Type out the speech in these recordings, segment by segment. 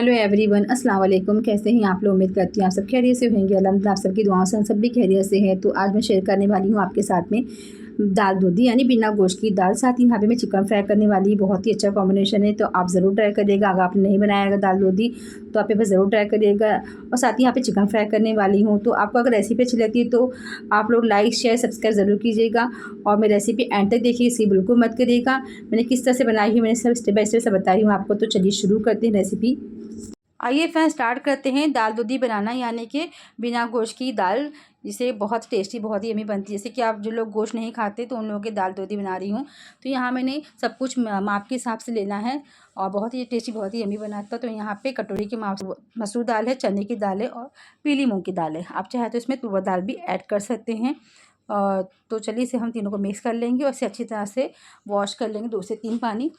Hello everyone, अस्सलाम वालेकुम। कैसे हैं आप लोग? उम्मीद करती हूँ आप सब खैरियत से होंगे। अल्हम्दुलिल्लाह आप सबकी दुआओं से हम सब भी खैरियत से हैं। तो आज मैं शेयर करने वाली हूँ आपके साथ में दाल दूधी यानी बिना गोश्त की दाल। साथ ही यहाँ पे मैं चिकन फ्राई करने वाली, बहुत ही अच्छा कॉम्बिनेशन है। तो आप ज़रूर ट्राई करिएगा। अगर आपने नहीं बनाया दाल दूधी तो आप ये बस ज़रूर ट्राई करिएगा। और साथ ही यहाँ पे चिकन फ्राई करने वाली हूँ। तो आपको अगर रेसिपी अच्छी लगती है तो आप लोग लाइक शेयर सब्सक्राइब ज़रूर कीजिएगा। और मेरी रेसिपी एंड तक देखिए, इसी बिल्कुल मत करिएगा। मैंने किस तरह से बनाई है, मैंने सब स्टेप बाय स्टेप सब बताई हूँ आपको। तो चलिए शुरू करते हैं रेसिपी। आइए फ्रेंड्स, स्टार्ट करते हैं दाल दूधी बनाना, यानी कि बिना गोश्त की दाल, जिसे बहुत टेस्टी, बहुत ही यम्मी बनती है। जैसे कि आप जो लोग गोश्त नहीं खाते तो उन लोगों की दाल दूधी बना रही हूँ। तो यहाँ मैंने सब कुछ माप के हिसाब से लेना है और बहुत ही टेस्टी, बहुत ही यम्मी बनाता है। तो यहाँ पे कटोरी के माप से मसूर दाल है, चने की दाल है और पीली मूंग की दाल है। आप चाहे तो इसमें तुअर दाल भी ऐड कर सकते हैं। तो चलिए इसे हम तीनों को मिक्स कर लेंगे और इसे अच्छी तरह से वॉश कर लेंगे 2 से 3 पानी।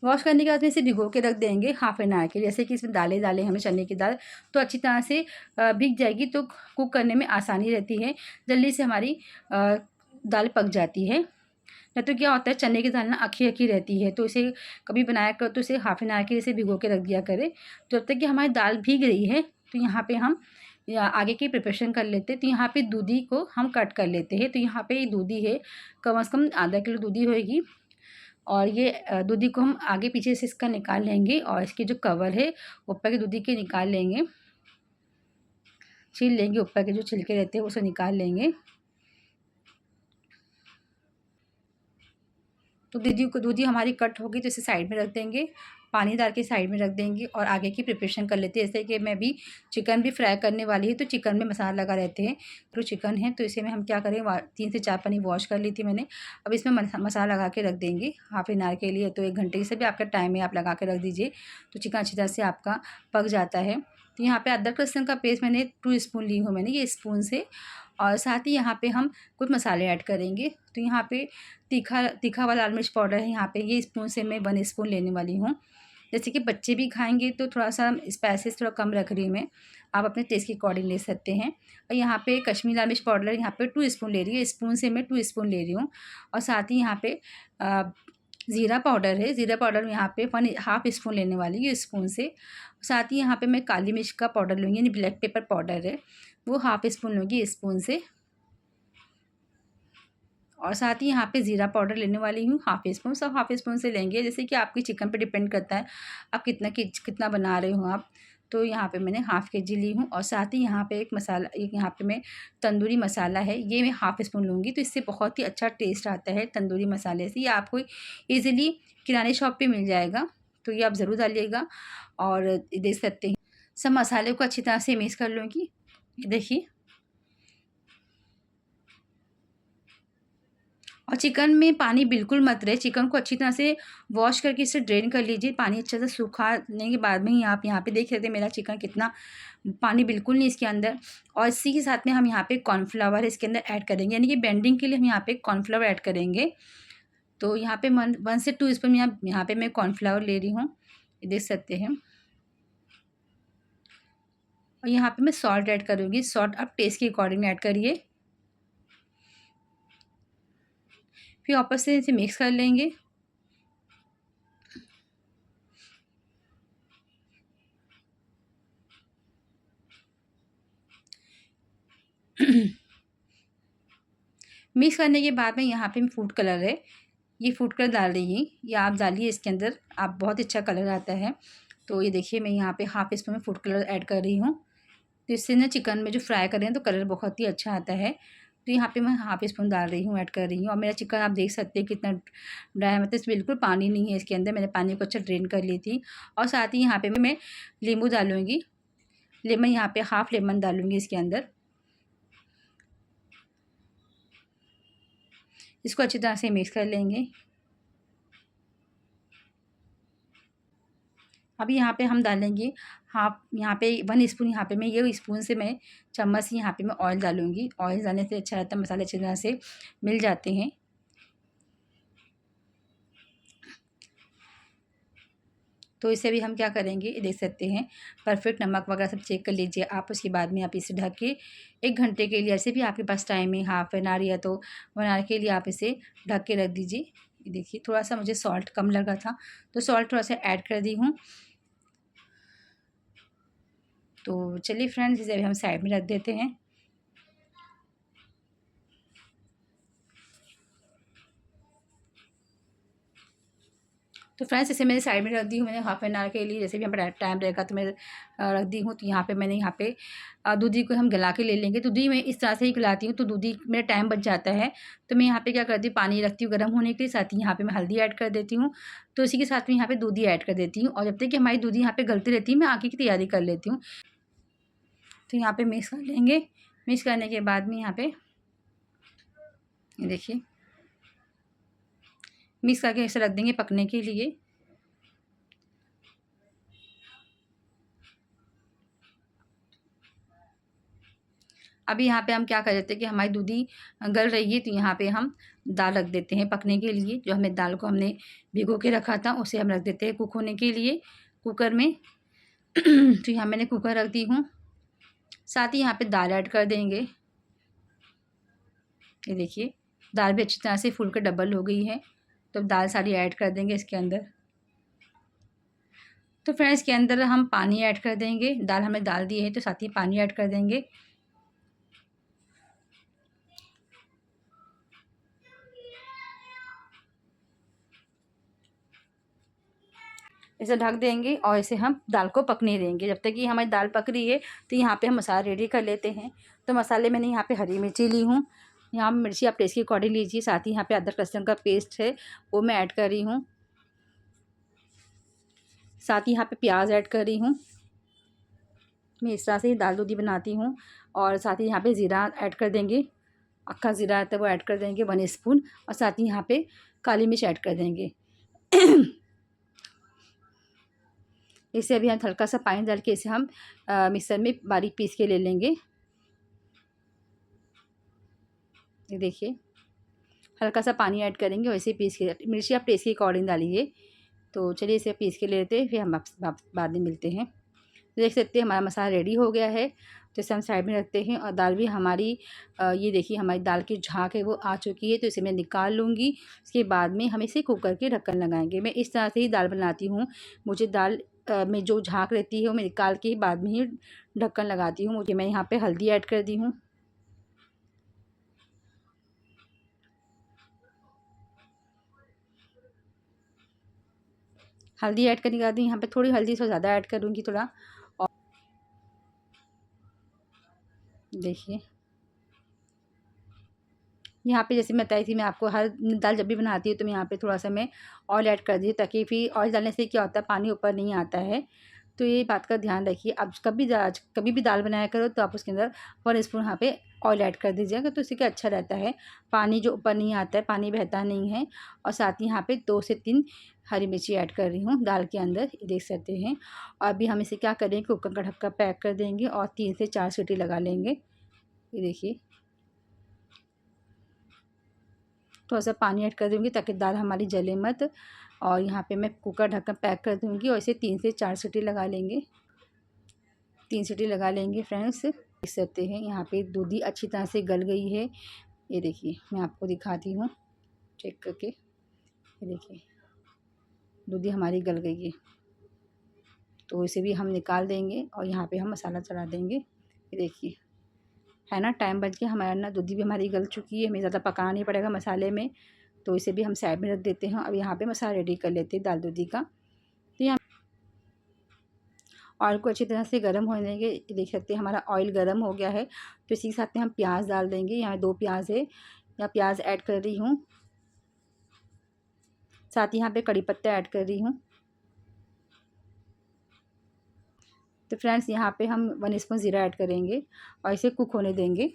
वॉश करने के बाद में इसे भिगो के रख देंगे हाफ एन आवर के लिए। जैसे कि इसमें दालें डालें हमें, चने की दाल, तो अच्छी तरह से भीग जाएगी तो कुक करने में आसानी रहती है, जल्दी से हमारी दाल पक जाती है। नहीं तो क्या होता है, चने की दाल ना अखी अखी रहती है। तो इसे कभी बनाया करो तो इसे हाफ एन आवर के लिए इसे भिगो के रख दिया करें, जब तक कि हमारी दाल भीग रही है। तो यहाँ पे हम आगे की प्रिपरेशन कर लेते हैं। तो यहाँ पे दूधी को हम कट कर लेते हैं। तो यहाँ पे दूधी है, कम से कम आधा किलो दूधी होएगी। और ये दूधी को हम आगे पीछे से इसका निकाल लेंगे और इसकी जो कवर है ऊपर की दूधी के निकाल लेंगे, छील लेंगे। ऊपर के जो छिलके रहते हैं उसे निकाल लेंगे। तो दूधी हमारी कट होगी तो इसे साइड में रख देंगे, पानी डाल के साइड में रख देंगे और आगे की प्रिपरेशन कर लेते हैं। जैसे कि मैं भी चिकन भी फ्राई करने वाली है, तो चिकन में मसाला लगा रहते हैं। तो चिकन है तो इसे में हम क्या करें, 3 से 4 पानी वॉश कर ली थी मैंने। अब इसमें मसाला लगा के रख देंगे हाफ एन आवर के लिए। तो 1 घंटे से भी आपका टाइम है, आप लगा के रख दीजिए तो चिकन अच्छी तरह से आपका पक जाता है। तो यहाँ पे अदरक लहसुन का पेस्ट मैंने 2 स्पून ली हूँ मैंने, ये स्पून से। और साथ ही यहाँ पे हम कुछ मसाले ऐड करेंगे। तो यहाँ पे तीखा वाला लाल मिर्च पाउडर है, यहाँ पे ये स्पून से मैं 1 स्पून लेने वाली हूँ। जैसे कि बच्चे भी खाएंगे तो थोड़ा सा स्पाइसेस थोड़ा कम रख रही हूँ मैं, आप अपने टेस्ट के अकॉर्डिंग ले सकते हैं। और यहाँ पे कश्मीरी लाल मिर्च पाउडर यहाँ पे 2 स्पून ले रही हूँ, स्पून से मैं 2 स्पून ले रही हूँ। और साथ ही यहाँ पे ज़ीरा पाउडर है, ज़ीरा पाउडर यहाँ पे 1/2 स्पून लेने वाली हूँ स्पून से। साथ ही यहाँ पे मैं काली मिर्च का पाउडर लूँगी, यानी ब्लैक पेपर पाउडर है, वो 1/2 स्पून लूँगी स्पून से। और साथ ही यहाँ पे ज़ीरा पाउडर लेने वाली हूँ 1/2 स्पून, सब 1/2 स्पून से लेंगे। जैसे कि आपकी चिकन पे डिपेंड करता है आप कितना बना रहे हो आप। तो यहाँ पे मैंने 1/2 केजी ली हूँ। और साथ ही यहाँ पे एक यहाँ पे मैं तंदूरी मसाला है, ये मैं 1/2 स्पून लूँगी। तो इससे बहुत ही अच्छा टेस्ट आता है तंदूरी मसाले से। ये आपको ईज़िली किराने शॉप पर मिल जाएगा, तो ये आप ज़रूर डालिएगा और देख सकते हैं। सब मसाले को अच्छी तरह से मिक्स कर लूँगी। देखिए, और चिकन में पानी बिल्कुल मत रहे, चिकन को अच्छी तरह से वॉश करके इसे ड्रेन कर लीजिए। पानी अच्छे से सुखाने के बाद में ही आप यहाँ पे देख सकते हैं मेरा चिकन कितना पानी बिल्कुल नहीं इसके अंदर। और इसी के साथ में हम यहाँ पे कॉर्नफ्लावर इसके अंदर ऐड करेंगे, यानी कि बेंडिंग के लिए हम यहाँ पे कॉर्नफ्लावर ऐड करेंगे। तो यहाँ पे 1 से 2 स्पून यहाँ पे मैं कॉर्नफ्लावर ले रही हूँ, देख सकते हैं। और यहाँ पे मैं सॉल्ट ऐड करूँगी, सॉल्ट आप टेस्ट के अकॉर्डिंग ऐड करिए। फिर वापस से इसे मिक्स कर लेंगे। मिक्स करने के बाद में यहाँ पे फूड कलर है, ये फूड कलर डाल रही हूँ, ये आप डालिए इसके अंदर, आप बहुत अच्छा कलर आता है। तो ये देखिए मैं यहाँ पे 1/2 स्पून में फूड कलर ऐड कर रही हूँ। तो इससे ना चिकन में जो फ्राई कर रहे हैं तो कलर बहुत ही अच्छा आता है। तो यहाँ पे मैं 1/2 स्पून डाल रही हूँ, ऐड कर रही हूँ। और मेरा चिकन आप देख सकते हैं कितना ड्राई है, मतलब बिल्कुल पानी नहीं है इसके अंदर, मैंने पानी को अच्छा ड्रेन कर ली थी। और साथ ही यहाँ पे मैं नींबू डालूँगी, लेमन यहाँ पे 1/2 लेमन डालूँगी इसके अंदर। इसको अच्छी तरह से मिक्स कर लेंगे। अभी यहाँ पे हम डालेंगे यहाँ पे 1 स्पून, यहाँ पे मैं ये स्पून से मैं चम्मच से यहाँ पे मैं ऑयल डालूँगी। ऑयल डालने से अच्छा रहता है, मसाले अच्छी तरह से मिल जाते हैं। तो इसे भी हम क्या करेंगे, देख सकते हैं परफेक्ट नमक वगैरह सब चेक कर लीजिए आप। उसके बाद में आप इसे ढक के 1 घंटे के लिए, ऐसे भी आपके पास टाइम है हाफ एन आवर या तो 1 आवर के लिए, आप इसे ढक के रख दीजिए। देखिए थोड़ा सा मुझे सॉल्ट कम लगा था तो सॉल्ट थोड़ा सा ऐड कर दी हूँ। तो चलिए फ्रेंड्स, इसे अभी हम साइड में रख देते हैं। तो फ्रेंड्स, इसे मैंने साइड में रख दी हूँ मैंने हाफ एन आवर के लिए। जैसे भी हमारा टाइम रहेगा तो मैं रख दी हूँ। तो यहाँ पे मैंने यहाँ पे दूधी को हम गला के ले लेंगे। तो दूधी मैं इस तरह से ही गलाती हूँ, तो दूधी मेरा टाइम बच जाता है। तो मैं यहाँ पे क्या करती हूँ, पानी रखती हूँ गर्म होने के लिए, साथ ही यहाँ पे मैं हल्दी ऐड कर देती हूँ। तो इसी के साथ में यहाँ पे दूधी ऐड कर देती हूँ, और जब तक कि हमारी दूधी यहाँ पे गलती रहती है, मैं आगे की तैयारी कर लेती हूँ। तो यहाँ पे मिक्स कर लेंगे। मिक्स करने के बाद में यहाँ पे ये देखिए मिक्स करके ऐसे रख देंगे पकने के लिए। अभी यहाँ पे हम क्या कर देते हैं कि हमारी दूधी गल रही है, तो यहाँ पे हम दाल रख देते हैं पकने के लिए। जो हमने दाल को हमने भिगो के रखा था, उसे हम रख देते हैं कुक होने के लिए कुकर में। तो यहाँ मैंने कुकर रख दी हूँ। साथ ही यहाँ पे दाल ऐड कर देंगे। ये देखिए दाल भी अच्छी तरह से फूल कर डबल हो गई है। तो दाल सारी ऐड कर देंगे इसके अंदर। तो फ्रेंड्स, इसके अंदर हम पानी ऐड कर देंगे। दाल हमने डाल दी है, तो साथ ही पानी ऐड कर देंगे। इसे ढक देंगे और इसे हम दाल को पकने देंगे। जब तक कि हमारी दाल पक रही है, तो यहाँ पे हम मसाला रेडी कर लेते हैं। तो मसाले मैंने यहाँ पे हरी मिर्ची ली हूँ। यहाँ मिर्ची आप टेस्ट के अकॉर्डिंग लीजिए। साथ ही यहाँ पे अदरक लहसुन का पेस्ट है, वो मैं ऐड कर रही हूँ। साथ ही यहाँ पे प्याज ऐड कर रही हूँ। मैं इस तरह से ही दाल दूधी बनाती हूँ। और साथ ही यहाँ पे ज़ीरा ऐड कर देंगे। अक्खा ज़ीरा आता है, वो ऐड कर देंगे 1 स्पून। और साथ ही यहाँ पे काली मिर्च ऐड कर देंगे। इसे अभी हम हल्का सा पानी डाल के इसे हम मिक्सर में बारीक पीस के ले लेंगे। ये देखिए हल्का सा पानी ऐड करेंगे और इसे पीस के, मिर्ची आप टेस्ट के अकॉर्डिंग डालिए। तो चलिए इसे पीस के ले लेते हैं, फिर हम बाद में मिलते हैं। देख सकते हैं हमारा मसाला रेडी हो गया है। तो इसे हम साइड में रखते हैं। और दाल भी हमारी ये देखिए हमारी दाल की झाँक है वो आ चुकी है। तो इसे मैं निकाल लूँगी। उसके बाद में हम इसे कुकर के ढक्कन लगाएंगे। मैं इस तरह से ही दाल बनाती हूँ। मुझे दाल में जो झाँक रहती है वो मैं निकाल के ही बाद में ही ढक्कन लगाती हूँ। मुझे मैं यहाँ पे हल्दी ऐड कर दी हूँ। हल्दी ऐड करने के बाद यहाँ पे थोड़ी हल्दी से ज़्यादा ऐड करूँगी थोड़ा। और देखिए यहाँ पे जैसे मैं बताई थी, मैं आपको हर दाल जब भी बनाती हूँ तो मैं यहाँ पे थोड़ा सा मैं ऑयल ऐड कर दी, ताकि फिर ऑयल डालने से क्या होता है पानी ऊपर नहीं आता है। तो ये बात का ध्यान रखिए। अब कभी भी दाल बनाया करो तो आप उसके अंदर 1 स्पून यहाँ पे ऑयल ऐड कर दीजिएगा, तो उससे क्या अच्छा रहता है, पानी जो ऊपर नहीं आता है, पानी बहता नहीं है। और साथ ही यहाँ पे 2 से 3 हरी मिर्ची ऐड कर रही हूँ दाल के अंदर, ये देख सकते हैं। और अभी हम इसे क्या करेंगे, कुकर का ढक्कन पैक कर देंगे और 3 से 4 सीटी लगा लेंगे। ये देखिए थोड़ा सा पानी ऐड कर दूँगी ताकि दाल हमारी जले मत। और यहाँ पे मैं कुकर ढक्कन पैक कर दूँगी और इसे 3 से 4 सीटी लगा लेंगे। 3 सीटी लगा लेंगे फ्रेंड्स। देख सकते हैं यहाँ पे दूधी अच्छी तरह से गल गई है। ये देखिए मैं आपको दिखाती हूँ चेक करके। ये देखिए दूधी हमारी गल गई है। तो इसे भी हम निकाल देंगे और यहाँ पे हम मसाला चढ़ा देंगे। ये देखिए है ना, टाइम बच गया हमारा ना, दूधी भी हमारी गल चुकी है, हमें ज़्यादा पकाना नहीं पड़ेगा मसाले में। तो इसे भी हम साइड में रख देते हैं। अब यहाँ पे मसाला रेडी कर लेते हैं दाल दूधी का। तो यहाँ ऑयल को अच्छी तरह से गर्म होने देंगे। देख सकते हैं हमारा ऑयल गर्म हो गया है। तो इसी के साथ में हम प्याज डाल देंगे। यहाँ 2 प्याज है, यहाँ प्याज ऐड कर रही हूँ। साथ ही यहाँ पे कड़ी पत्ता ऐड कर रही हूँ। तो फ्रेंड्स यहाँ पे हम 1 स्पून ज़ीरा ऐड करेंगे और इसे कुक होने देंगे।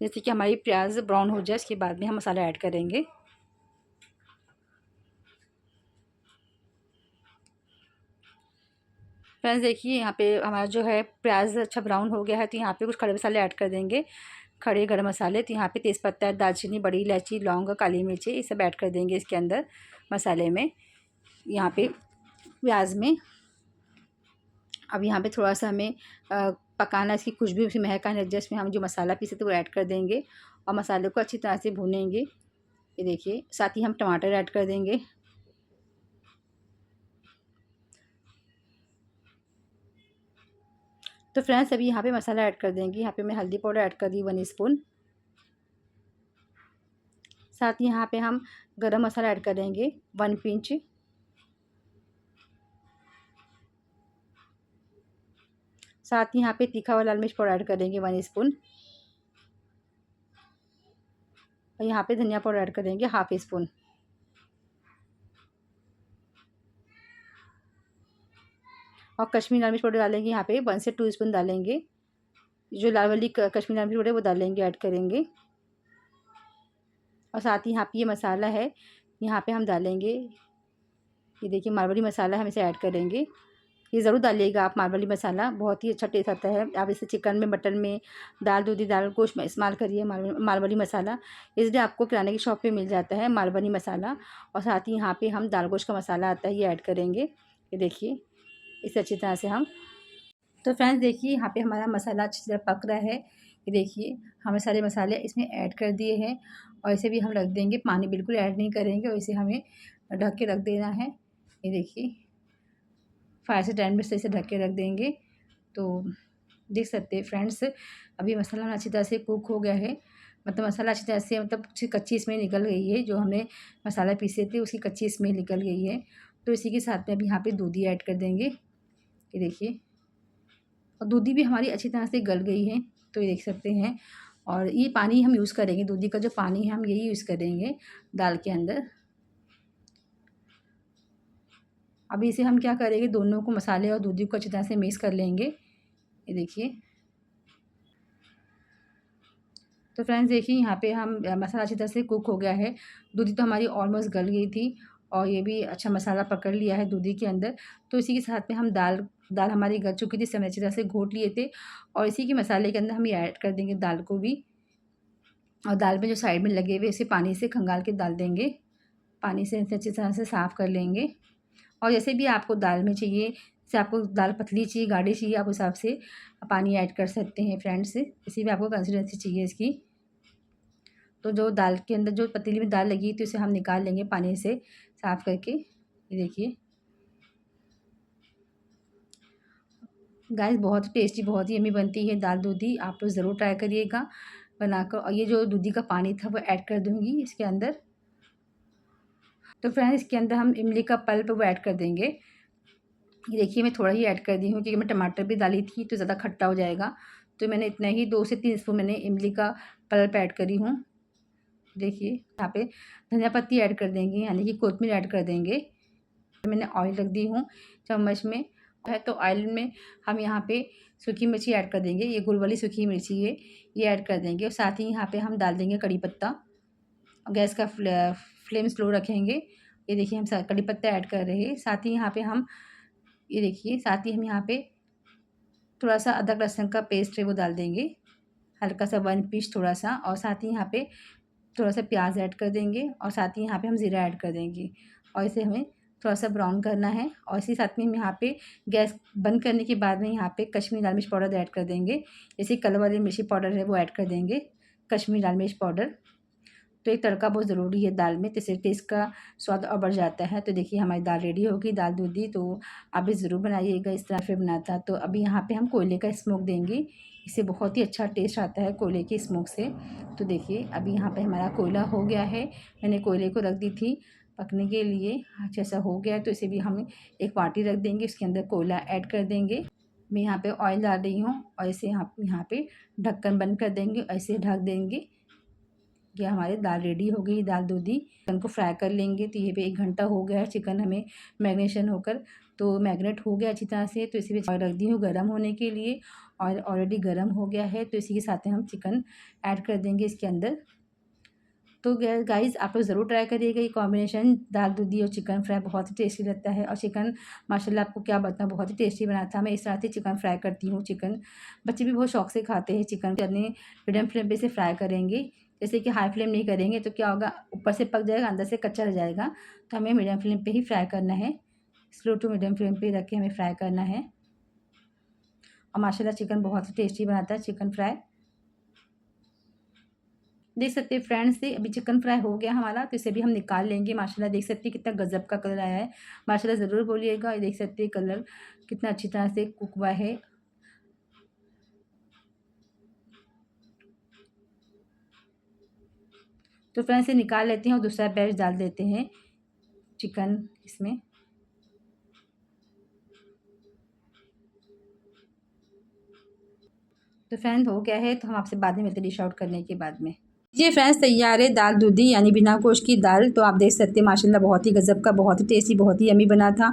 जैसे कि हमारी प्याज ब्राउन हो जाए, इसके बाद में हम मसाला ऐड करेंगे। फ्रेंड्स देखिए यहाँ पे हमारा जो है प्याज अच्छा ब्राउन हो गया है। तो यहाँ पे कुछ खड़े मसाले ऐड कर देंगे, खड़े गरम मसाले। तो यहाँ पे तेज़पत्ता, दालचीनी, बड़ी इलायची, लौंग, काली मिर्ची, ये सब ऐड कर देंगे इसके अंदर मसाले में, यहाँ पे प्याज में। अब यहाँ पे थोड़ा सा हमें पकाना, इसकी खुशबू उसकी महक आने लग जाए, इसमें हम जो मसाला पीसे थे वो ऐड कर देंगे और मसाले को अच्छी तरह से भूनेंगे। ये देखिए साथ ही हम टमाटर ऐड कर देंगे। तो फ्रेंड्स अभी यहाँ पे मसाला ऐड कर देंगे। यहाँ पे मैं हल्दी पाउडर ऐड कर दी 1 स्पून। साथ ही यहाँ पे हम गरम मसाला ऐड करेंगे 1 पिंच। साथ ही यहाँ पे तीखा वाला लाल मिर्च पाउडर ऐड करेंगे 1 स्पून। और यहाँ पे धनिया पाउडर ऐड करेंगे 1/2 स्पून। और कश्मीरी लाल मिर्च पाउडर डालेंगे यहाँ पे 1 से 2 स्पून डालेंगे। जो लाल वाली कश्मीरी लाल मिर्च पाउडर वो डालेंगे, ऐड करेंगे। और साथ ही यहाँ पे ये मसाला है, यहाँ पे हम डालेंगे, ये देखिए मारवाड़ी मसाला हम इसे ऐड करेंगे। ये ज़रूर डालिएगा आप मारवाड़ी मसाला, बहुत ही अच्छा टेस्ट आता है। आप इसे चिकन में, मटन में, दाल दूधी, दाल गोश्त में इस्तेमाल करिए मारवाड़ी मसाला। इसलिए आपको किराने की शॉप पे मिल जाता है मारवाड़ी मसाला। और साथ ही यहाँ पे हम दाल गोश्त का मसाला आता है, ये ऐड करेंगे। ये देखिए इसे अच्छी तरह से हम, तो फ्रेंड्स देखिए यहाँ पे हमारा मसाला अच्छी तरह पक रहा है। ये देखिए हमें सारे मसाले इसमें ऐड कर दिए हैं। और इसे भी हम रख देंगे, पानी बिल्कुल ऐड नहीं करेंगे, और इसे हमें ढक के रख देना है। ये देखिए 5 से 10 मिनट से इसे ढक के रख देंगे। तो देख सकते हैं फ्रेंड्स, अभी मसाला अच्छी तरह से कुक हो गया है। मतलब मसाला अच्छी तरह से, मतलब कच्ची स्मेल निकल गई है। जो हमने मसाला पीसे थे उसकी कच्ची स्मेल निकल गई है। तो इसी के साथ में अभी यहाँ पे दूधी ऐड कर देंगे। ये देखिए, और दूधी भी हमारी अच्छी तरह से गल गई है, तो ये देख सकते हैं। और ये पानी हम यूज़ करेंगे, दूधी का जो पानी है हम यही यूज़ करेंगे दाल के अंदर। अभी इसे हम क्या करेंगे, दोनों को, मसाले और दूधी को अच्छी तरह से मिक्स कर लेंगे। ये देखिए, तो फ्रेंड्स देखिए यहाँ पे हम मसाला अच्छी तरह से कुक हो गया है। दूधी तो हमारी ऑलमोस्ट गल गई थी, और ये भी अच्छा मसाला पकड़ लिया है दूधी के अंदर। तो इसी के साथ में हम दाल हमारी गल चुकी थी, इसे हमने अच्छी तरह से घोट लिए थे। और इसी के मसाले के अंदर हम ये ऐड कर देंगे दाल को भी। और दाल में जो साइड में लगे हुए इसे पानी से खंगाल के डाल देंगे। पानी से इसे अच्छी तरह से साफ़ कर लेंगे। और जैसे भी आपको दाल में चाहिए, जैसे आपको दाल पतली चाहिए, गाढ़ी चाहिए, आप उस हिसाब से पानी ऐड कर सकते हैं फ्रेंड्स। इसी में आपको कंसिस्टेंसी चाहिए इसकी। तो जो दाल के अंदर जो पतीली में दाल लगी तो इसे हम निकाल लेंगे पानी से साफ़ करके। ये देखिए गाइस, बहुत टेस्टी, बहुत ही यम्मी बनती है दाल दूधी। आप लोग ज़रूर ट्राई करिएगा बनाकर। और ये जो दूधी का पानी था वो ऐड कर दूँगी इसके अंदर। तो फ्रेंड्स इसके अंदर हम इमली का पल्प वो ऐड कर देंगे। ये देखिए मैं थोड़ा ही ऐड कर दी हूँ, क्योंकि मैं टमाटर भी डाली थी तो ज़्यादा खट्टा हो जाएगा। तो मैंने इतना ही 2 से 3 स्पून मैंने इमली का पल्प ऐड करी हूँ। देखिए यहाँ पे धनिया पत्ती ऐड कर देंगे, यानी कि कोतमीर ऐड कर देंगे। मैंने ऑयल रख दी हूँ चम्मच में है, तो ऑयल में हम यहाँ पे सूखी मिर्ची ऐड कर देंगे। ये गुल वाली सूखी मिर्ची है, ये ऐड कर देंगे। और साथ ही यहाँ पे हम डाल देंगे कड़ी पत्ता। गैस का फ्लेम स्लो रखेंगे। ये देखिए हम कड़ी पत्ता ऐड कर रहे हैं। साथ ही यहाँ पे हम, ये देखिए, साथ ही हम यहाँ पे थोड़ा सा अदरक लहसुन का पेस्ट है वो डाल देंगे, हल्का सा 1 पीस थोड़ा सा। और साथ ही यहाँ पे थोड़ा सा प्याज ऐड कर देंगे। और साथ ही यहाँ पे हम ज़ीरा ऐड कर देंगे। और इसे हमें थोड़ा सा ब्राउन करना है। और इसी साथ में हम यहाँ पे गैस बंद करने के बाद में यहाँ पे कश्मीरी लाल मिर्च पाउडर ऐड कर देंगे। जैसे कलर वाली मिर्ची पाउडर है वो ऐड कर देंगे, कश्मीरी लाल मिर्च पाउडर। तो एक तड़का बहुत ज़रूरी है दाल में, तो इससे टेस्ट का स्वाद और बढ़ जाता है। तो देखिए हमारी दाल रेडी होगी, दाल दूधी। तो आप भी ज़रूर बनाइएगा, इस तरह से बनाता। तो अभी यहाँ पे हम कोयले का स्मोक देंगे, इससे बहुत ही अच्छा टेस्ट आता है कोयले के स्मोक से। तो देखिए अभी यहाँ पे हमारा कोयला हो गया है, मैंने कोयले को रख दी थी पकने के लिए। अच्छा सा हो गया है, तो इसे भी हम एक बाटी रख देंगे, उसके अंदर कोयला ऐड कर देंगे। मैं यहाँ पे ऑयल डाल रही हूँ, और इसे यहाँ पे ढक्कन बंद कर देंगे, ऐसे ढक देंगे। ये हमारी दाल रेडी हो गई, दाल दूधी। चिकन को फ्राई कर लेंगे। तो ये भी 1 घंटा हो गया है चिकन हमें मैरिनेशन होकर, तो मैरिनेट हो गया अच्छी तरह से। तो इसे भी रख दी हूँ गर्म होने के लिए, और ऑलरेडी गर्म हो गया है। तो इसी के साथ में हम चिकन ऐड कर देंगे इसके अंदर। तो गाइस आप लोग ज़रूर ट्राई करिएगा, ये कॉम्बिनेशन दाल दूधी और चिकन फ्राई बहुत ही टेस्टी लगता है। और चिकन माशाल्लाह आपको क्या बताऊँ, बहुत ही टेस्टी बनाता है। मैं इस तरह से चिकन फ्राई करती हूँ। चिकन बच्चे भी बहुत शौक से खाते हैं। चिकन अपने मीडियम फ्लेम पे से फ्राई करेंगे, जैसे कि हाई फ्लेम नहीं करेंगे तो क्या होगा, ऊपर से पक जाएगा, अंदर से कच्चा रह जाएगा। तो हमें मीडियम फ्लेम पे ही फ्राई करना है, स्लो टू मीडियम फ्लेम पे रख के हमें फ्राई करना है। और माशाल्लाह चिकन बहुत ही टेस्टी बनाता है चिकन फ्राई। देख सकते हैं फ्रेंड्स, से अभी चिकन फ्राई हो गया हमारा, तो इसे भी हम निकाल लेंगे। माशाल्लाह देख सकते हैं कितना गजब का कलर आया है। माशाल्लाह ज़रूर बोलिएगा। ये देख सकते हैं कलर कितना अच्छी तरह से कुक हुआ है। तो फ्रेंड्स ये निकाल लेते हैं और दूसरा बैच डाल देते हैं चिकन इसमें। तो फ्रेंड्स हो गया है, तो हम आपसे बाद में मिलते हैं डिश आउट करने के बाद में। ये फ्रेंड्स तैयार है दाल दूधी यानी बिना गोश्त की दाल। तो आप देख सकते हैं माशाल्लाह बहुत ही गज़ब का, बहुत ही टेस्टी, बहुत ही यम्मी बना था।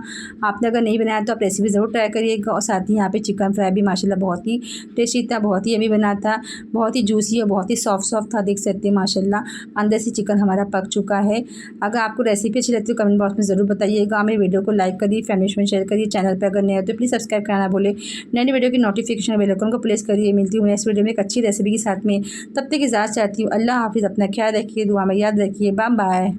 आपने अगर नहीं बनाया तो आप रेसिपी ज़रूर ट्राई करिएगा। और साथ ही यहाँ पे चिकन फ्राई भी माशाल्लाह बहुत ही टेस्टी था, बहुत ही यम्मी बना था, बहुत ही जूसी और बहुत ही सॉफ्ट था। देख सकते हैं माशाल्लाह अंदर से चिकन हमारा पक चुका है। अगर आपको रेसिपी अच्छी लगती है तो कमेंट बॉक्स में ज़रूर बताइएगा। मेरी वीडियो को लाइक करिए, फैमिली में शेयर करिए। चैनल पर अगर नए हो तो प्लीज़ सब्सक्राइब करना बोले। नई वीडियो की नोटिफिकेशन बेल आइकन को प्रेस करिए। मिलती हूँ नेक्स्ट वीडियो में एक अच्छी रेसिपी के साथ में। तब तक इजाज़त चाहती हूँ। अल्लाह हाफिज़। अपना ख्याल रखिए, दुआ में याद रखिए। Bye bye.